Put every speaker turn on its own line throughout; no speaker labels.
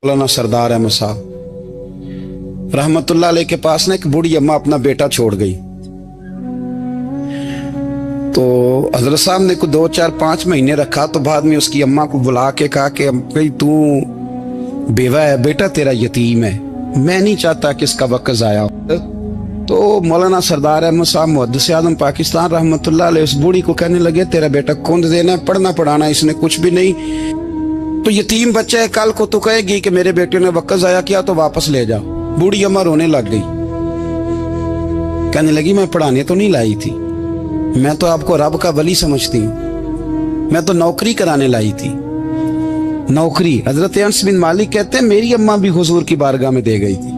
मौलाना सरदार अहमद साहब रहमतुल्लाह अलैह के पास ना एक बूढ़ी अम्मा अपना बेटा छोड़ गई। तो हजरत साहब ने कुछ 2, 4, 5 महीने रखा। तो बाद में उसकी अम्मा को बुला के कहा कि भाई तू बेवा है, बेटा तेरा यतीम है, मैं नहीं चाहता कि इसका वक्त ज़ाया हो। तो मौलाना सरदार अहमद साहब मुहद्दिस आज़म पाकिस्तान रहमतुल्लाह अलैह उस बूढ़ी को कहने लगे तेरा बेटा कौन देना है, पढ़ना पढ़ाना इसने कुछ भी नहीं, तो यतीम बच्चा है, कल को तो कहेगी कि मेरे बेटे ने वक्त ज़ाया किया तो वापस ले जाओ। बूढ़ी अम्मा रोने लग गई, कहने लगी मैं पढ़ाने तो नहीं लाई थी, मैं तो आपको रब का वली समझती हूँ, मैं तो नौकरी कराने लाई थी। नौकरी हजरत अनस बिन मालिक कहते हैं मेरी अम्मा भी हुजूर की बारगाह में दे गई थी।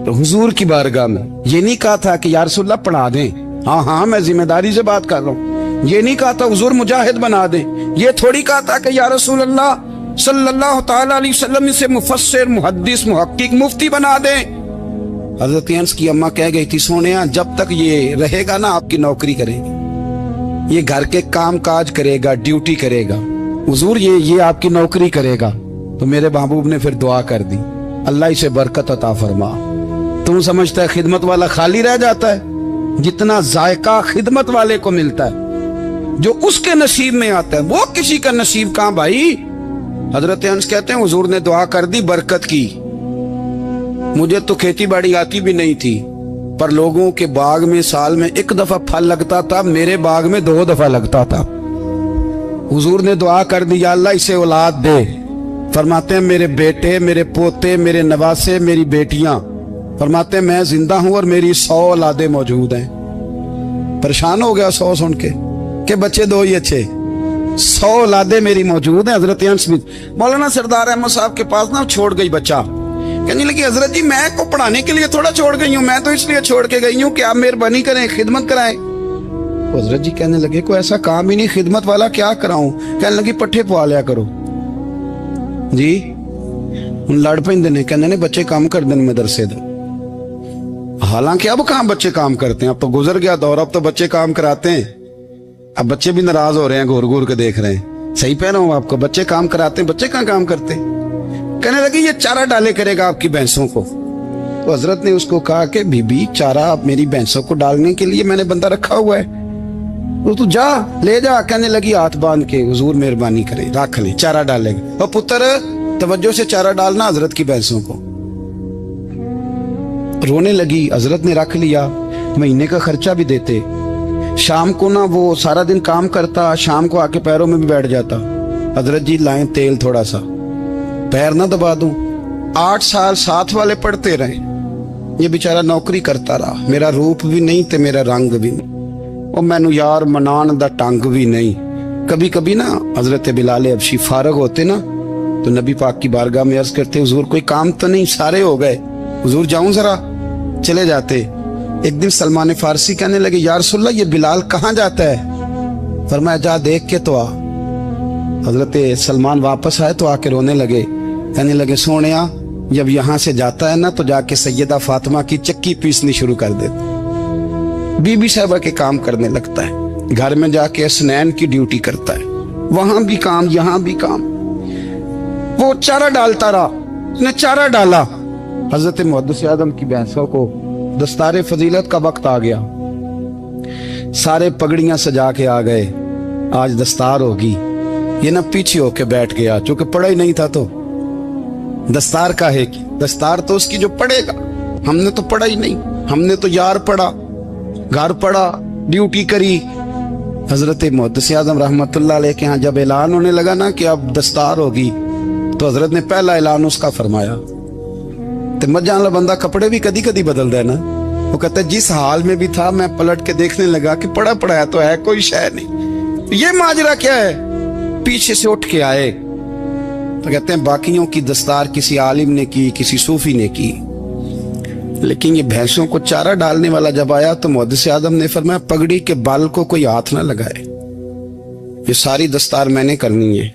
तो हुजूर की बारगाह में ये नहीं कहा था कि या रसूलल्लाह पढ़ा दें, हाँ हाँ मैं जिम्मेदारी से बात कर रहा हूँ, ये नहीं कहा था हुजूर मुजाहिद बना दें, ये थोड़ी कहा था कि या रसूलल्लाह सल्लल्लाहु तआला अलैहि वसल्लम से मुफस्सिर मुहद्दिस मुहक्किक मुफ्ती बना दें। हजरत अनस की अम्मा कह गई थी सोनिया जब तक ये रहेगा ना आपकी नौकरी करेगी, ये घर के काम काज करेगा, ड्यूटी करेगा, हुजूर ये आपकी नौकरी करेगा। तो मेरे महबूब ने फिर दुआ कर दी, अल्लाह इसे बरकत अता फरमा। तुम समझता है खिदमत वाला खाली रह जाता है? जितना जायका खिदमत वाले को मिलता है, जो उसके नसीब में आता है, वो किसी का नसीब कहां भाई। हजरत अनस कहते हैं हुजूर ने दुआ कर दी, बरकत की। मुझे तो खेती बाड़ी आती भी नहीं थी, पर लोगों के बाग में साल में 1 दफा फल लगता था, मेरे बाग में 2 दफा लगता था। हुजूर ने दुआ कर दी अल्लाह इसे औलाद दे। फरमाते हैं मेरे बेटे, मेरे पोते, मेरे नवासे, मेरी बेटियां, फरमाते हैं मैं जिंदा हूं और मेरी 100 औलादे मौजूद हैं। परेशान हो गया 100 सुन के बच्चे 2 ही अच्छे, 100 औलादे मेरी मौजूद हैं। हजरत अनस बिन मौलाना सरदार अहमद साहब के पास ना छोड़ गई बच्चा, कहने लगी हजरत जी मैं को पढ़ाने के लिए थोड़ा छोड़ गई हूँ, मैं तो इसलिए छोड़ के गई हूँ कि आप मेहरबानी करें खिदमत कराएं। हजरत जी कहने लगे कोई ऐसा काम ही नहीं, खिदमत वाला क्या कराऊं। कहने लगी पट्ठे पवा लिया करो जी। उन लड़ पेंदे ने, कहने ने बच्चे काम कर दें मदरसे दो। हालांकि अब कहाँ बच्चे काम करते हैं, अब तो गुजर गया दौर, अब तो बच्चे काम कराते हैं। अब बच्चे भी नाराज हो रहे हैं, घूर घूर के देख रहे हैं। सही पहना हूं आपको, बच्चे काम कराते हैं, बच्चे कहाँ काम करते। कहने लगी ये चारा डाले करेगा आपकी भैंसों को। तो हजरत ने उसको कहा कि बीबी चारा मेरी भैंसों को डालने के लिए मैंने बंदा रखा हुआ है, तो तू जा ले जा। कहने लगी हाथ बांध के हुजूर मेहरबानी करे रख ले, चारा डालेगा। और पुत्र तवज्जो से चारा डालना हजरत की भैंसों को। रोने लगी, हजरत ने रख लिया, महीने का खर्चा भी देते। शाम को ना वो सारा दिन काम करता, शाम को आके पैरों में भी बैठ जाता, हजरत जी लाएं तेल थोड़ा सा, पैर ना दबा दूं। 8 साल साथ वाले पढ़ते रहे, ये बेचारा नौकरी करता रहा, मेरा रूप भी नहीं ते मेरा रंग भी नहीं, और मैनू यार मनान दा टंग भी नहीं। कभी कभी ना हजरत बिलाल हबशी फारग होते ना तो नबी पाक की बारगाह में अर्ज करते हुजूर कोई काम तो नहीं, सारे हो गए, हुजूर जाऊं जरा, चले जाते। एक दिन सलमान फारसी कहने लगे या रसूलल्लाह ये बिलाल कहाँ जाता है। फरमाया जा देख के तो आ। हजरत सलमान वापस आए तो आके रोने लगे, कहने लगे सोनिया जब यहाँ से जाता है ना तो जाके सैयदा फातिमा की चक्की पीसनी शुरू कर देता, बीबी साहबा के काम करने लगता है, घर में जाके असनैन की ड्यूटी करता है, वहां भी काम यहाँ भी काम। वो चारा डालता रहा, उसने चारा डाला। हजरत मुहद्दिस आज़म की भैंसों को दस्तारे फजीलत का वक्त आ गया, सारे पगड़ियां सजा के आ गए, आज दस्तार होगी। ये ना पीछे होके बैठ गया, चूंकि पढ़ा ही नहीं था तो दस्तार का है कि दस्तार तो उसकी जो पढ़ेगा, हमने तो पढ़ा ही नहीं, हमने तो यार पढ़ा, घर पढ़ा, ड्यूटी करी। हजरत मुहद्दिस आज़म रहमतुल्लाह अलैह के यहाँ जब ऐलान होने लगा ना कि अब दस्तार होगी, तो हजरत ने पहला ऐलान उसका फरमाया। तो मजान वाला बंदा कपड़े भी कदी कदी बदल देना, वो कहता है जिस हाल में भी था मैं पलट के देखने लगा कि पढ़ा पढ़ाया तो है, कोई शय नहीं, ये माजरा क्या है। पीछे से उठ के आए तो कहते हैं बाकियों की दस्तार किसी आलिम ने की, किसी सूफी ने की, लेकिन ये भैंसों को चारा डालने वाला जब आया तो मुहद्दिस आज़म ने फरमाया पगड़ी के बाल को कोई हाथ ना लगाए, ये सारी दस्तार मैंने करनी है।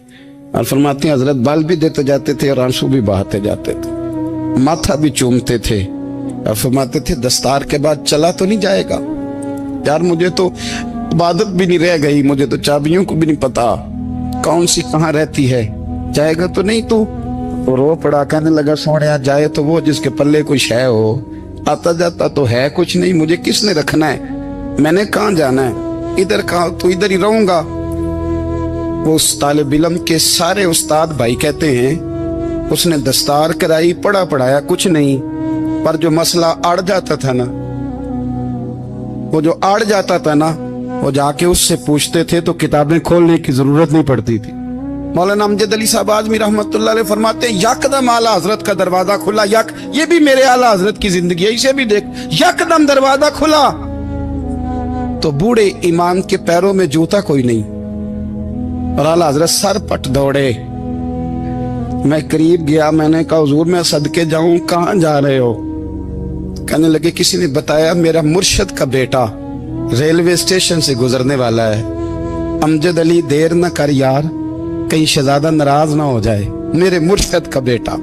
और फरमाते हैं हजरत बाल भी देते जाते थे और आंसू भी बहाते जाते थे, माथा भी चूमते थे, और फरमाते थे दस्तार के बाद चला तो नहीं जाएगा यार, मुझे तो इबादत भी नहीं रह गई, मुझे तो चाबियों को भी नहीं पता कौन सी कहाँ रहती है, जाएगा तो नहीं तू। तो रो पड़ा, कहने लगा सोनिया जाए तो वो जिसके पल्ले कुछ है हो, आता जाता तो है कुछ नहीं, मुझे किसने रखना है, मैंने कहाँ जाना है, इधर कहा तो इधर ही रहूंगा। वो उस तालिब इल्म के सारे उस्ताद भाई कहते हैं उसने दस्तार कराई, पढ़ा पढ़ाया कुछ नहीं, पर जो मसला अड़ जाता था ना, वो जो अड़ जाता था ना, वो जाके उससे पूछते थे तो किताबें खोलने की जरूरत नहीं पड़ती थी। मौलाना अमजद अली साहब आजमी रहमतुल्लाह अलैह फरमाते हैं यकदम आला हजरत का दरवाजा खुला, ये भी मेरे आला हजरत की जिंदगी है, इसे भी देख, यकदम दरवाजा खुला तो बूढ़े इमाम के पैरों में जूता कोई नहीं, और आला हजरत सर पट दौड़े। मैं करीब गया, मैंने कहा हुजूर मैं सदके जाऊं, कहां जा रहे हो? कहने लगे किसी ने बताया मेरा मुर्शद का बेटा रेलवे स्टेशन से गुजरने वाला है, अमजद अली देर न कर यार, कहीं शहजादा नाराज ना हो जाए, मेरे मुर्शद का बेटा,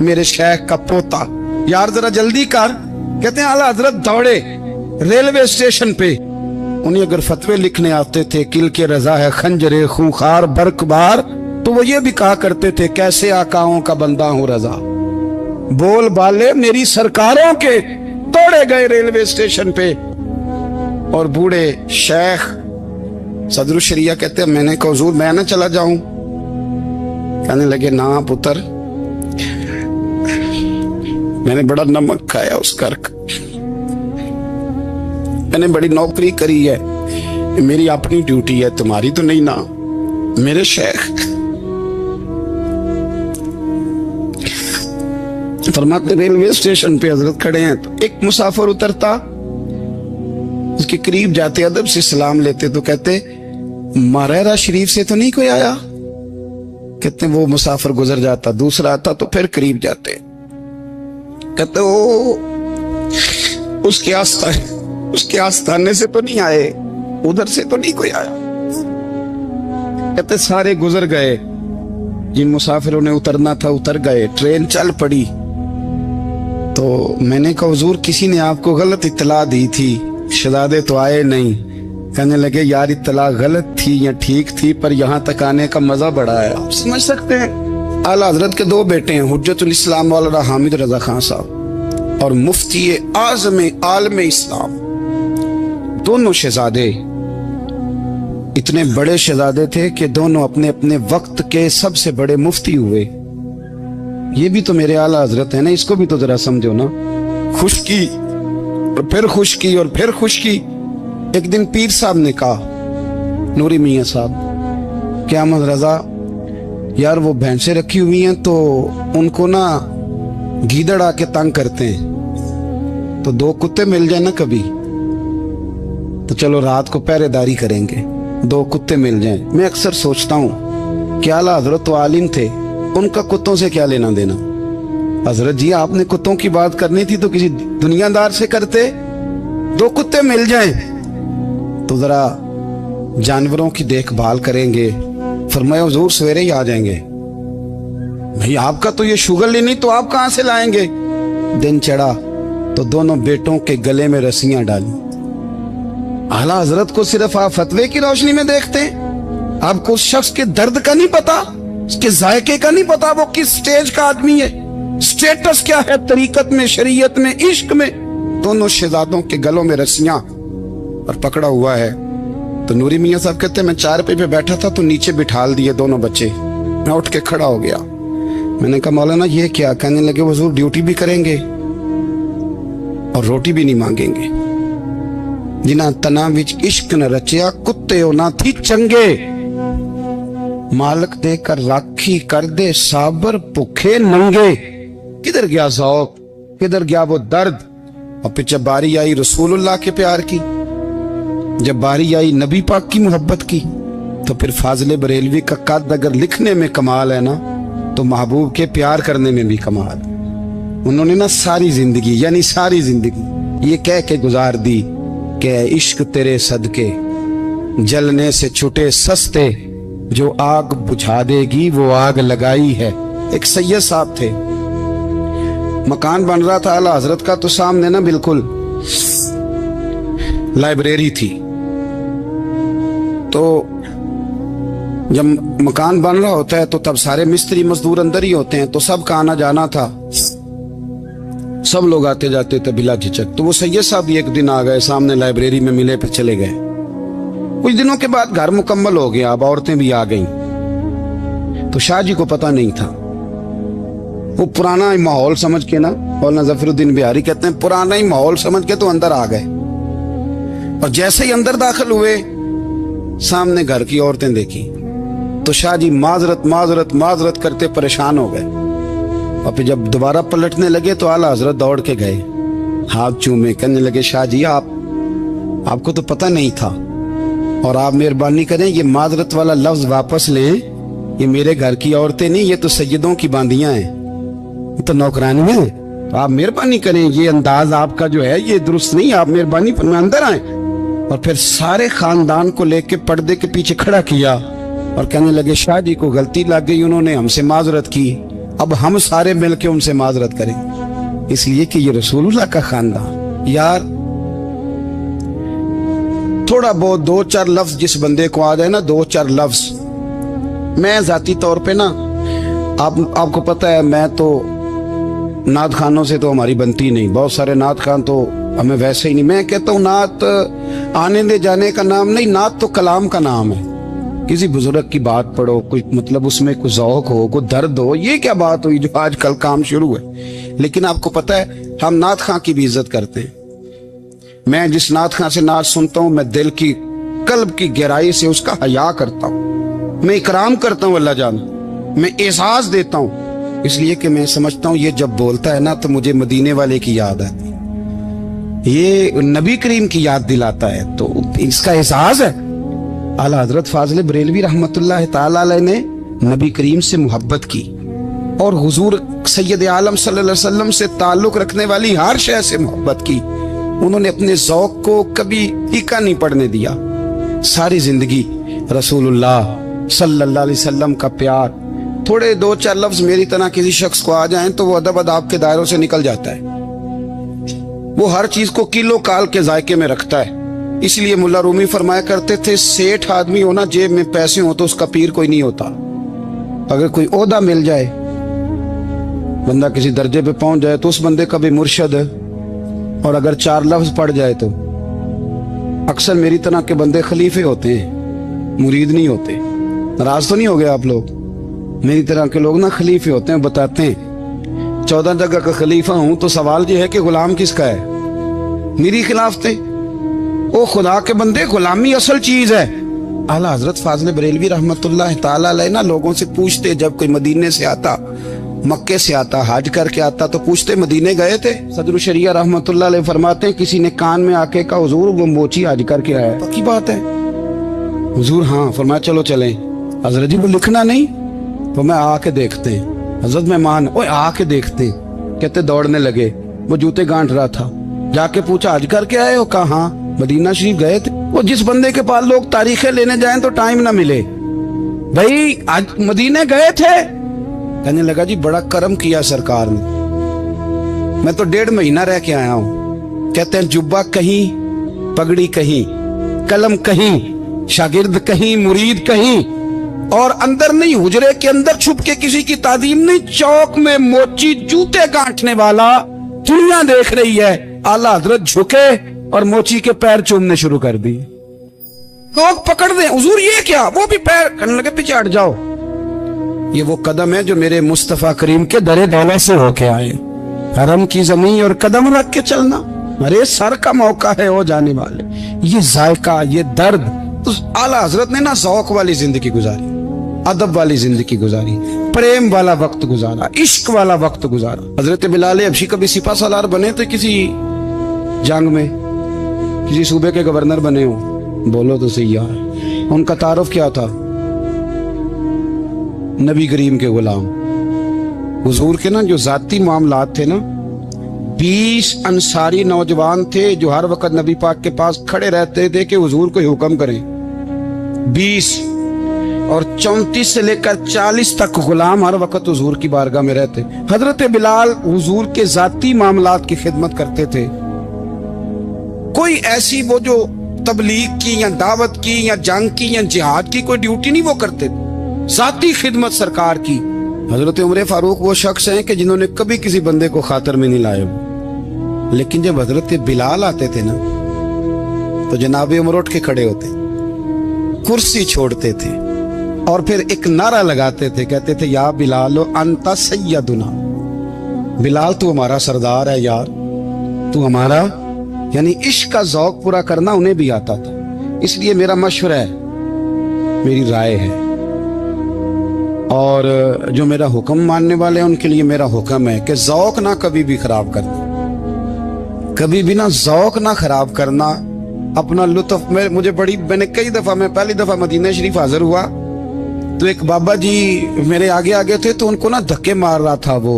मेरे शेख का पोता, यार जरा जल्दी कर। कहते हैं आला हजरत दौड़े रेलवे स्टेशन पे, उन्हें अगर फतवे लिखने आते थे किल के रजा है खंजरे खूंखार बरकबार, तो वो ये भी कहा करते थे कैसे आकाओं का बंदा हूं रजा, बोल बाले मेरी सरकारों के। दौड़े गए रेलवे स्टेशन पे, और बूढ़े शेख सदरुल शरिया कहते हैं मैंने कहा हुजूर मैं ना चला जाऊं? कहने लगे ना पुत्र, मैंने बड़ा नमक खाया उस घर का, मैंने बड़ी नौकरी करी है, मेरी अपनी ड्यूटी है, तुम्हारी तो नहीं ना। मेरे शेख फरमाते रेलवे स्टेशन पे हजरत खड़े हैं, तो एक मुसाफिर उतरता, उसके करीब जाते अदब से सलाम लेते तो कहते मारेरा शरीफ से तो नहीं कोई आया? कहते वो मुसाफिर गुजर जाता, दूसरा आता तो फिर करीब जाते, कहते ओ उसके आस्थाने से तो नहीं आए, उधर से तो नहीं कोई आया। कहते सारे गुजर गए, जिन मुसाफिरों ने उतरना था उतर गए, ट्रेन चल पड़ी। तो मैंने कहा हुजूर किसी ने आपको गलत इत्तला दी थी, शहजादे तो आए नहीं। कहने लगे यार इत्तला गलत थी या ठीक थी, पर यहाँ तक आने का मजा बड़ा है, आप समझ सकते हैं। आला हजरत के दो बेटे हैं, हुज्जतुल इस्लाम मौलाना हामिद रजा खान साहब और मुफ्ती आज़म आलम इस्लाम, दोनों शहजादे इतने बड़े शहजादे थे कि दोनों अपने अपने वक्त के सबसे बड़े मुफ्ती हुए। ये भी तो मेरे आला हजरत है ना, इसको भी तो जरा समझो ना। खुशकी और फिर खुशकी और फिर खुशकी। एक दिन पीर साहब ने कहा नूरी मियाँ साहब क्या अहमद रजा यार वो भैंसें रखी हुई हैं तो उनको ना गीदड़ आके तंग करते हैं, तो दो कुत्ते मिल जाए ना कभी तो चलो रात को पहरेदारी करेंगे, दो कुत्ते मिल जाएं। मैं अक्सर सोचता हूँ क्या आला हजरत तो आलिम थे, उनका कुत्तों से क्या लेना देना। हजरत जी आपने कुत्तों की बात करनी थी तो किसी दुनियादार से करते, दो कुत्ते मिल जाएं तो जरा जानवरों की देखभाल करेंगे। फरमाया हुजूर सवेरे ही आ जाएंगे। भाई आपका तो ये शुगर लेनी, तो आप कहां से लाएंगे। दिन चढ़ा तो दोनों बेटों के गले में रस्सियां डाली। आला हजरत को सिर्फ आप फतवे की रोशनी में देखते हैं, आपको उस शख्स के दर्द का नहीं पता, उसके जायके का नहीं पता, वो किस स्टेज का आदमी है, स्टेटस क्या है तरीकत में, शरीयत में, इश्क में। दोनों शहजादों के गलों में रस्सियां और पकड़ा हुआ है। तो नूरी मियाँ साहब कहते हैं मैं चारपाई पे बैठा था तो नीचे बिठाल दिए दोनों बच्चे, मैं उठ के खड़ा हो गया। मैंने कहा मौलाना ये क्या। कहने लगे हुजूर ड्यूटी भी करेंगे और रोटी भी नहीं मांगेंगे। जिन्हां तना विच इश्क न रचिया कुत्ते ना थी चंगे, मालक देकर राखी कर दे साबर भुखे नंगे। किधर गया ज़ौक़, किधर गया वो दर्द। और फिर जब बारी आई रसूलुल्लाह के प्यार की, जब बारी आई नबी पाक की मोहब्बत की, तो फिर फाजिल बरेलवी का कद अगर लिखने में कमाल है ना, तो महबूब के प्यार करने में भी कमाल। उन्होंने ना सारी जिंदगी यानी सारी जिंदगी ये कह के गुजार दी कि इश्क तेरे सदके जलने से छुटे सस्ते, जो आग बुझा देगी वो आग लगाई है। एक सैयद साहब थे, मकान बन रहा था आला हजरत का, तो सामने ना बिल्कुल लाइब्रेरी थी। तो جب مکان بن رہا ہوتا ہے تو تب سارے مستری مزدور اندر ہی ہوتے ہیں، تو سب کا آنا جانا تھا، سب لوگ آتے جاتے تھے بلا جھجک۔ تو وہ سید صاحب بھی ایک دن آ گئے، سامنے لائبریری میں ملے، پھر چلے گئے۔ کچھ دنوں کے بعد گھر مکمل ہو گیا، اب عورتیں بھی آ گئیں، تو شاہ جی کو پتہ نہیں تھا۔ وہ پرانا ہی ماحول سمجھ کے نا، مولانا ظفر الدین بہاری کہتے ہیں پرانا ہی ماحول سمجھ کے تو اندر آ گئے، اور جیسے ہی اندر داخل ہوئے سامنے گھر کی عورتیں دیکھی تو شاہ جی معذرت معذرت معذرت کرتے پریشان ہو گئے، اور پھر جب دوبارہ پلٹنے لگے تو اعلیٰ حضرت دوڑ کے گئے، ہاتھ چومے، کہنے لگے شاہ جی آپ کو تو پتہ نہیں تھا، اور آپ مہربانی کریں یہ معذرت والا لفظ واپس لیں، یہ میرے گھر کی عورتیں نہیں، یہ تو سیدوں کی باندیاں ہیں، یہ تو نوکرانی ہیں، تو آپ مہربانی کریں، یہ انداز آپ کا جو ہے یہ درست نہیں، آپ مہربانی فرمائیں اندر آئیں۔ اور پھر سارے خاندان کو لے کے پردے کے پیچھے کھڑا کیا اور کہنے لگے شاہ جی کو غلطی لگ گئی، انہوں نے ہم سے معذرت کی، اب ہم سارے مل کے ان سے معذرت کریں، اس لیے کہ یہ رسول اللہ کا خاندان۔ یار تھوڑا بہت دو چار لفظ جس بندے کو آ جائے نا، دو چار لفظ، میں ذاتی طور پہ نا آپ کو پتہ ہے میں تو نعت خانوں سے تو ہماری بنتی نہیں، بہت سارے نعت خان تو ہمیں ویسے ہی نہیں، میں کہتا ہوں نعت آنے دے جانے کا نام نہیں، نعت تو کلام کا نام ہے۔ کسی بزرگ کی بات پڑھو، کوئی مطلب اس میں کوئی ذوق ہو، کوئی درد ہو، یہ کیا بات ہوئی جو آج کل کام شروع ہے۔ لیکن آپ کو پتہ ہے ہم نعت خان کی بھی عزت کرتے ہیں۔ میں جس نعت خان سے نعت سنتا ہوں میں دل کی قلب کی گہرائی سے اس کا حیا کرتا ہوں، میں اکرام کرتا ہوں، اللہ جانا میں اعزاز دیتا ہوں، اس لیے کہ میں سمجھتا ہوں یہ جب بولتا ہے نا تو مجھے مدینے والے کی یاد آتی، یہ نبی کریم کی یاد دلاتا ہے، تو اس کا احساس ہے۔ اعلیٰ حضرت فاضل بریلوی رحمت اللہ تعالی علیہ نے نبی کریم سے محبت کی، اور حضور سید عالم صلی اللہ علیہ وسلم سے تعلق رکھنے والی ہر شے سے محبت کی۔ انہوں نے اپنے ذوق کو کبھی پھیکا نہیں پڑنے دیا، ساری زندگی رسول اللہ صلی اللہ علیہ وسلم کا پیار۔ تھوڑے دو چار لفظ میری طرح کسی شخص کو آ جائیں تو وہ ادب اداب کے دائروں سے نکل جاتا ہے، وہ ہر چیز کو کلو کال کے ذائقے میں رکھتا ہے۔ اس لیے ملا رومی فرمایا کرتے تھے سیٹھ آدمی ہونا جیب میں پیسے ہوں تو اس کا پیر کوئی نہیں ہوتا۔ اگر کوئی عہدہ مل جائے، بندہ کسی درجے پہ پہنچ جائے تو اس بندے کا بھی مرشد ہے، اور اگر چار لفظ پڑھ جائے تو اکثر میری طرح کے بندے خلیفے ہوتے ہیں، مرید نہیں ہوتے۔ ناراض تو نہیں ہو گئے آپ لوگ؟ میری طرح کے لوگ نا خلیفے ہوتے ہیں، بتاتے ہیں 14 جگہ کا خلیفہ ہوں تو سوال یہ ہے کہ غلام کس کا ہے؟ میری خلاف تھے او خدا کے بندے، غلامی اصل چیز ہے۔ اعلیٰ حضرت فاضل بریلوی رحمت اللہ تعالی علیہ نا لوگوں سے پوچھتے، جب کوئی مدینے سے آتا، مکے سے آتا، حج کر کے آتا تو پوچھتے مدینے گئے تھے؟ صدر الشریعہ رحمت اللہ علیہ فرماتے ہیں کسی نے کان میں آ کے کہا حضور وہ موچی حج کر کے آیا، پکی بات ہے؟ حضور ہاں، فرمایا چلو چلیں۔ حضرت جی وہ لکھنا نہیں، تو میں آ کے دیکھتے ہیں۔ حضرت مہمان اوے آ کے دیکھتے ہیں، کہتے دوڑنے لگے، وہ جوتے گانٹ رہا تھا، جا کے پوچھا حج کر کے آئے ہو؟ کہا ہاں، مدینہ شریف گئے تھے۔ وہ جس بندے کے پاس لوگ تاریخیں لینے جائیں تو ٹائم نہ ملے، بھائی آج مدینے گئے تھے؟ کہنے لگا جی بڑا کرم کیا سرکار نے، میں تو 1.5 مہینہ رہ کے آیا ہوں۔ کہتے ہیں جبہ کہیں، پگڑی کہیں، قلم کہیں، شاگرد کہیں، مرید کہیں، اور اندر نہیں، حجرے کے اندر چھپ کے کسی کی تعظیم نہیں، چوک میں موچی جوتے گانٹنے والا دنیا دیکھ رہی ہے، اعلیٰ حضرت جھکے اور موچی کے پیر چومنے شروع کر دی۔ لوگ پکڑ دیں حضور یہ کیا، وہ بھی پیر، کہنے لگے پیچھے ہٹ جاؤ۔ یہ وہ قدم ہے جو میرے مصطفیٰ کریم کے در دولت سے ہو کے آئے، حرم کی زمین اور قدم رکھ کے چلنا، ارے سر کا موقع ہے ہو جانے والے۔ یہ ذائقہ، یہ درد، تو اعلیٰ حضرت نے نا ذوق والی زندگی گزاری، ادب والی زندگی گزاری، پریم والا وقت گزارا، عشق والا وقت گزارا۔ حضرت بلال حبشی کبھی سپاہ سالار بنے تھے کسی جنگ میں، کسی صوبے کے گورنر بنے ہوں؟ بولو تو صحیح یار، ان کا تعارف کیا تھا؟ نبی کریم کے غلام۔ حضور کے نا جو ذاتی معاملات تھے نا، 20 انصاری نوجوان تھے جو ہر وقت نبی پاک کے پاس کھڑے رہتے تھے کہ حضور کو حکم کریں، 20، اور 34 سے لے کر 40 تک غلام ہر وقت حضور کی بارگاہ میں رہتے۔ حضرت بلال حضور کے ذاتی معاملات کی خدمت کرتے تھے، کوئی ایسی وہ جو तबलीग की या दावत की या जंग की या जिहाद की कोई ड्यूटी नहीं वो करते, ज़ाती खिदमत सरकार की। हजरत उमर फारूक वो शख्स हैं कि जिन्होंने कभी किसी बंदे को खातर में नहीं लाए, लेकिन जब हजरत बिलाल आते थे ना तो जनाब उमर उठ के खड़े होते, कुर्सी छोड़ते थे और फिर एक नारा लगाते थे, कहते थे या बिलाल अंता सैयदुना, बिलाल तू हमारा सरदार है यार, तू हमारा। यानी इश्क का ज़ौक पूरा करना उन्हें भी आता था। इसलिए मेरा मशवरा है, मेरी राय है, और जो मेरा हुक्म मानने वाले हैं उनके लिए मेरा हुक्म है कि ज़ौक ना कभी भी खराब करना, कभी भी ना ज़ौक ना खराब करना, अपना लुत्फ। मैंने कई दफ़ा, मैं पहली दफ़ा मदीना शरीफ हाजिर हुआ तो एक बाबा जी मेरे आगे आगे थे, तो उनको ना धक्के मार रहा था। वो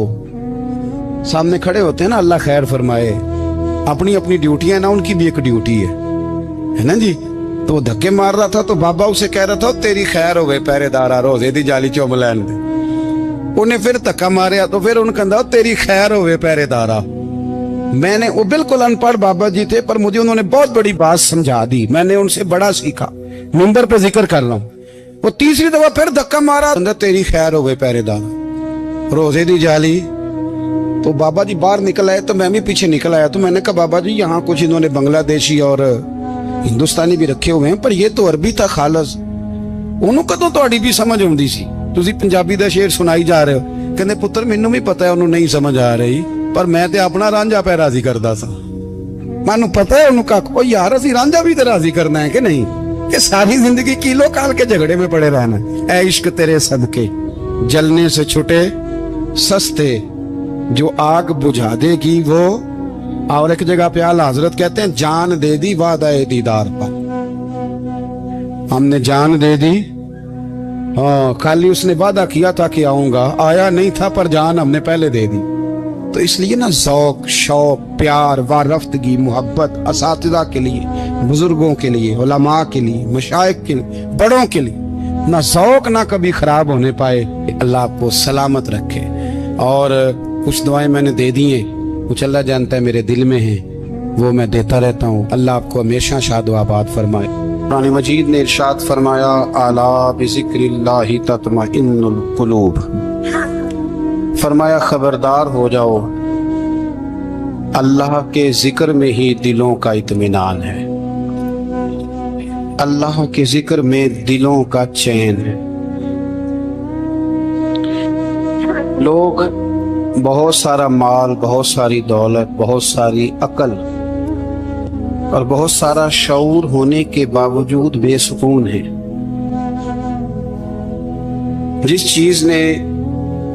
सामने खड़े होते हैं ना, अल्लाह खैर फरमाए, अपनी अपनी ड्यूटी है ना, उनकी भी एक ड्यूटी है ना जी। तो वो धक्के मार रहा था तो बाबा उसे कह रहा था तेरी खैर हो गए पहरेदारा, रोजे दी जाली चुम लैन दे। उन्हें फिर धक्का मारे तो फिर उन्हें कहता तेरी खैर हो गए पहरेदारा। मैंने, वो बिल्कुल अनपढ़ बाबा जी थे, पर मुझे उन्होंने बहुत बड़ी बात समझा दी, मैंने उनसे बड़ा सीखा, मिंबर पे जिक्र कर रहा हूँ। वो तीसरी दफा फिर धक्का मारा, तेरी खैर हो गए पहरेदारा, रोजे दी जाली। तो बाबा जी बाहर निकल आए तो मैं भी पीछे निकल आया। तो मैंने कहा बाबा जी यहाँ कुछ इन्होंने बांग्लादेशी और हिंदुस्तानी भी रखे हुए हैं, पर ये तो अरबी था खालस, ਉਹਨੂੰ ਕਦੋਂ ਤੁਹਾਡੀ ਵੀ ਸਮਝ ਆਉਂਦੀ ਸੀ? ਤੁਸੀਂ ਪੰਜਾਬੀ ਦਾ ਸ਼ੇਰ ਸੁਣਾਈ ਜਾ ਰਹੇ ਹੋ। ਕਹਿੰਦੇ ਪੁੱਤਰ ਮੈਨੂੰ ਵੀ ਪਤਾ ਹੈ ਉਹਨੂੰ ਨਹੀਂ ਸਮਝ ਆ ਰਹੀ, ਪਰ ਮੈਂ ਤੇ ਆਪਣਾ ਰਾਂਝਾ ਪੈ ਰਾਜ਼ੀ ਕਰਦਾ ਸਾਂ। ਮੈਨੂੰ ਪਤਾ ਹੈ ਉਹਨੂੰ ਕੱਖ, ਉਹ ਯਾਰ ਅਸੀਂ ਰਾਂਝਾ ਵੀ ਤੇ ਰਾਜ਼ੀ ਕਰਨਾ ਹੈ ਕਿ ਨਹੀਂ, कि सारी जिंदगी कीलो काल के झगड़े में पड़े रहना। ऐ इश्क तेरे सदके जलने से छुटे सस्ते, जो आग बुझा देगी वो। और एक जगह पे आला हजरत कहते हैं जान दे दी वादा दीदार पर, हमने जान दे दी। हाँ, खाली उसने वादा किया था कि आऊंगा, आया नहीं था, पर जान हमने पहले दे दी। तो इसलिए ना ज़ौक, शौक, प्यार, वारफ्तगी, मोहब्बत असातिज़ा के लिए, बुजुर्गों के लिए, उलमा के लिए, मशाइख के लिए, बड़ों के लिए ना ज़ौक ना कभी खराब होने पाए। अल्लाह आपको सलामत रखे। और कुछ दुआएं मैंने दे दी हैं, कुछ अल्लाह जानता है मेरे दिल में है, वो मैं देता रहता हूँ। अल्लाह आपको हमेशा शाद व आबाद फरमाए। कुरान मजीद ने इरशाद फरमाया अला बिज़िक्रिल्लाहि तत्मइन्नुल कुलूब, फरमाया खबरदार हो जाओ, अल्लाह के जिक्र में ही दिलों का इत्मीनान है, अल्लाह के जिक्र में दिलों का चैन है। लोग बहुत सारा माल, बहुत सारी दौलत, बहुत सारी अकल और बहुत सारा शऊर होने के बावजूद बेसुकून हैं। जिस चीज ने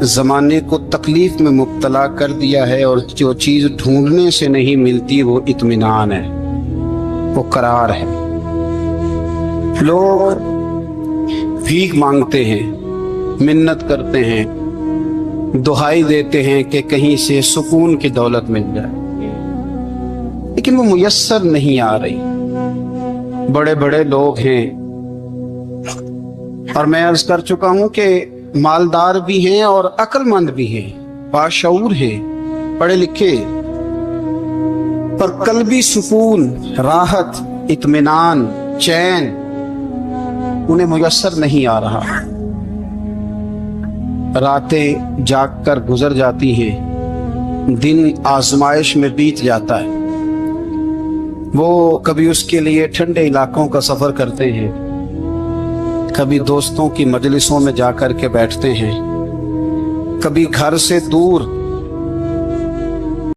जमाने को तकलीफ में मुब्तला कर दिया है और जो चीज ढूंढने से नहीं मिलती वो इत्मीनान है, वो करार है। लोग भीख मांगते हैं, मिन्नत करते हैं, दुहाई देते हैं कि कहीं से सुकून की दौलत मिल जाए, लेकिन वो मुयस्सर नहीं आ रही। बड़े बड़े लोग हैं, और मैं अर्ज कर चुका हूं कि मालदार भी हैं और अक्लमंद भी हैं, बाशऊर हैं, पढ़े लिखे, पर कल्बी सुकून, राहत, इत्मीनान, चैन उन्हें मुयस्सर नहीं आ रहा। रातें जाग कर गुजर जाती हैं, दिन आजमाइश में बीत जाता है। वो कभी उसके लिए ठंडे इलाकों का सफर करते हैं, कभी दोस्तों की मजलिसों में जाकर के बैठते हैं, कभी घर से दूर